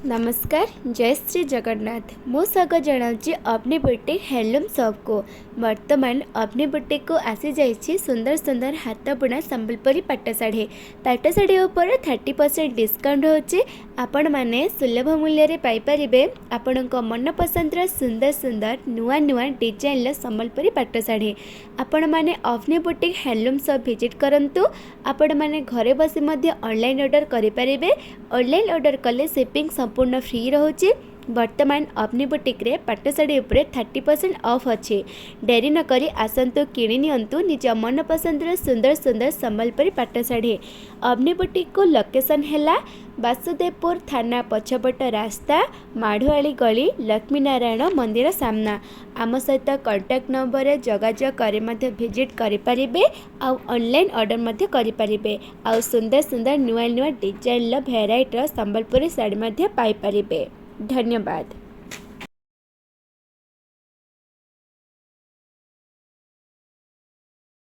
नमस्कार जय श्री जगन्नाथ मो स्वागत जनाऊँगी अपनी बुटीक हैंडलूम शॉप को। वर्तमान अपनी बुटीक को आसी जाइए सुंदर सुंदर हाथ बुणा संबलपुरी पाट शाढ़ी उपर 30% डिस्काउंट होची। आपण माने सुलभ मूल्य रे पाई परिबे आपण मन पसंद सुंदर सुंदर नुआ नुआ डिजाइन संबलपुरी पाट शाढ़ी। आपण माने अपनी बुटीक हैंडलूम शॉप विजिट करंतु। आपण माने घरे बसी मध्य ऑनलाइन ऑर्डर करि परिबे। ऑनलाइन ऑर्डर कले शिपिंग संपूर्ण फ्री रोचे। वर्तमान अपनी बुटीक रे पाट शाढ़ी उपरे 30% ऑफ अच्छे। डेरी न करी आसंतु किणी नियंतु निज मन पसंद सुंदर सुंदर संबलपुरी पाट शाढ़ी। अपनी बुटीक को लोकेशन हैला वासुदेवपुर थाना पछपट रास्ता माढ़ुआली गली लक्ष्मी नारायण मंदिर सामना। आम सहित कांटेक्ट नंबर जोगाजोग करे मध्य विजिट करि परिबे आउ ऑनलाइन ऑर्डर मध्य करि परिबे। आउ सुंदर सुंदर नुआ नुआ डिजाइन भेराइटर संबलपुरी साड़ी मध्य पाई परिबे। धन्यवाद।